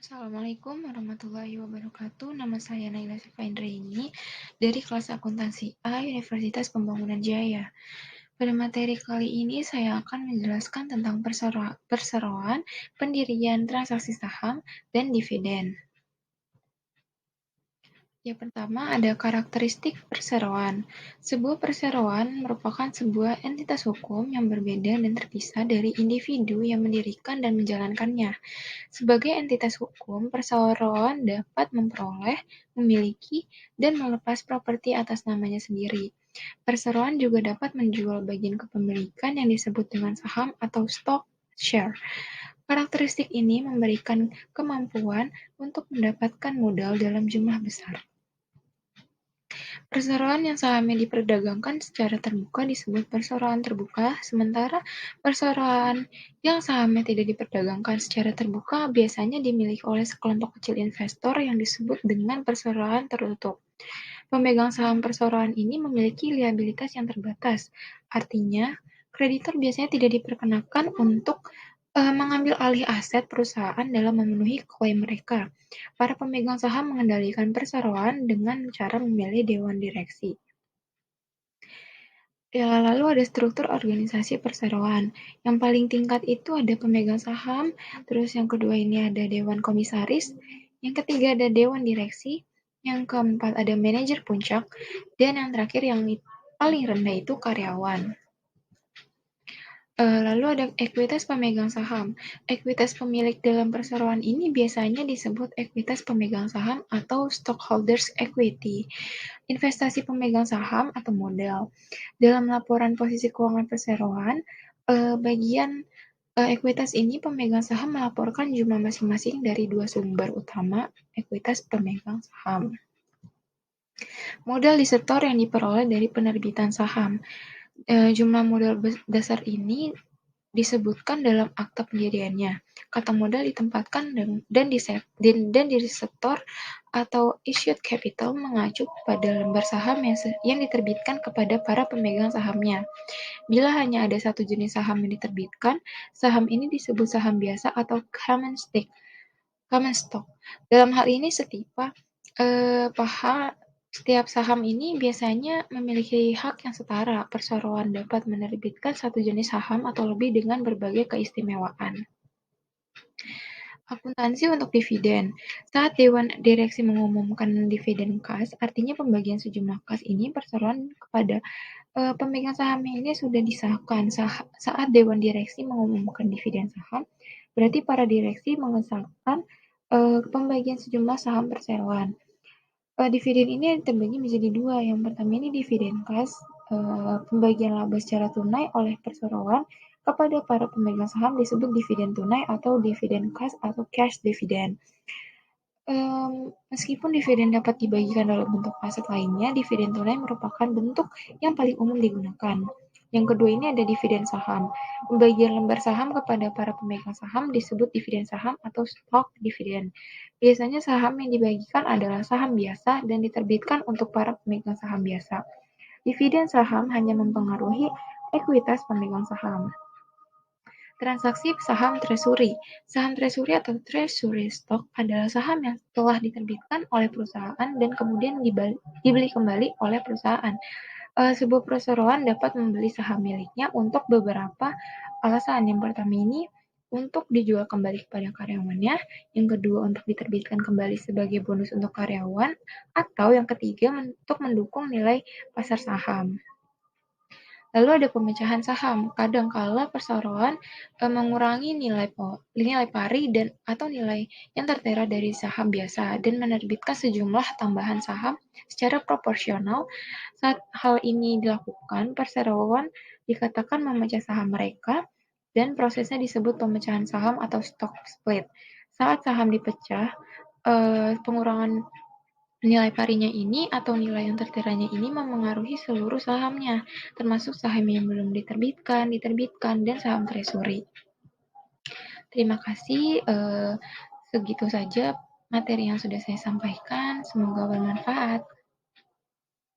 Assalamualaikum warahmatullahi wabarakatuh. Nama saya Naila Sifaindriani dari kelas Akuntansi A Universitas Pembangunan Jaya. Pada materi kali ini saya akan menjelaskan tentang perseroan, pendirian transaksi saham, dan dividen. Yang pertama ada karakteristik perseroan. Sebuah perseroan merupakan sebuah entitas hukum yang berbeda dan terpisah dari individu yang mendirikan dan menjalankannya. Sebagai entitas hukum, perseroan dapat memperoleh, memiliki, dan melepas properti atas namanya sendiri. Perseroan juga dapat menjual bagian kepemilikan yang disebut dengan saham atau stock share. Karakteristik ini memberikan kemampuan untuk mendapatkan modal dalam jumlah besar. Perseroan yang sahamnya diperdagangkan secara terbuka disebut perseroan terbuka, sementara perseroan yang sahamnya tidak diperdagangkan secara terbuka biasanya dimiliki oleh sekelompok kecil investor yang disebut dengan perseroan tertutup. Pemegang saham perseroan ini memiliki liabilitas yang terbatas, artinya kreditor biasanya tidak diperkenakan untuk mengambil alih aset perusahaan dalam memenuhi klaim mereka. Para pemegang saham mengendalikan perseroan dengan cara memilih dewan direksi. Ya, lalu ada struktur organisasi perseroan. Yang paling tingkat itu ada pemegang saham, terus yang kedua ini ada dewan komisaris, yang ketiga ada dewan direksi, yang keempat ada manajer puncak, dan yang terakhir yang paling rendah itu karyawan. Lalu ada ekuitas pemegang saham. Ekuitas pemilik dalam perseroan ini biasanya disebut ekuitas pemegang saham atau stockholders equity. Investasi pemegang saham atau modal. Dalam laporan posisi keuangan perseroan, bagian ekuitas ini pemegang saham melaporkan jumlah masing-masing dari dua sumber utama ekuitas pemegang saham. Modal disetor yang diperoleh dari penerbitan saham. Jumlah modal dasar ini disebutkan dalam akta pendiriannya. Kata modal ditempatkan dan disetor atau issued capital mengacu pada lembar saham yang diterbitkan kepada para pemegang sahamnya. Bila hanya ada satu jenis saham yang diterbitkan, saham ini disebut saham biasa atau common stock. Dalam hal ini setiap saham ini biasanya memiliki hak yang setara. Perseroan dapat menerbitkan satu jenis saham atau lebih dengan berbagai keistimewaan. Akuntansi untuk dividen. Saat Dewan Direksi mengumumkan dividen kas, artinya pembagian sejumlah kas ini perseroan kepada pemegang sahamnya ini sudah disahkan. Saat Dewan Direksi mengumumkan dividen saham, berarti para direksi mengesahkan pembagian sejumlah saham perseroan. Dividen ini terbagi menjadi dua. Yang pertama ini dividen kas, pembagian laba secara tunai oleh perseroan kepada para pemegang saham disebut dividen tunai atau dividen kas atau cash dividend. Meskipun dividen dapat dibagikan dalam bentuk aset lainnya, dividen tunai merupakan bentuk yang paling umum digunakan. Yang kedua ini ada dividen saham. Pembagian lembar saham kepada para pemegang saham disebut dividen saham atau stock dividend. Biasanya saham yang dibagikan adalah saham biasa dan diterbitkan untuk para pemegang saham biasa. Dividen saham hanya mempengaruhi ekuitas pemegang saham. Transaksi saham treasury. Saham treasury atau treasury stock adalah saham yang telah diterbitkan oleh perusahaan dan kemudian dibeli kembali oleh perusahaan. Sebuah perseroan dapat membeli saham miliknya untuk beberapa alasan. Yang pertama ini untuk dijual kembali kepada karyawannya, yang kedua untuk diterbitkan kembali sebagai bonus untuk karyawan, atau yang ketiga untuk mendukung nilai pasar saham. Lalu ada pemecahan saham. Kadangkala perseroan mengurangi nilai pari dan atau nilai yang tertera dari saham biasa dan menerbitkan sejumlah tambahan saham secara proporsional. Saat hal ini dilakukan, perseroan dikatakan memecah saham mereka dan prosesnya disebut pemecahan saham atau stock split. Saat saham dipecah, pengurangan nilai parinya ini atau nilai yang terteranya ini memengaruhi seluruh sahamnya, termasuk saham yang belum diterbitkan, dan saham treasury. Terima kasih, segitu saja materi yang sudah saya sampaikan. Semoga bermanfaat.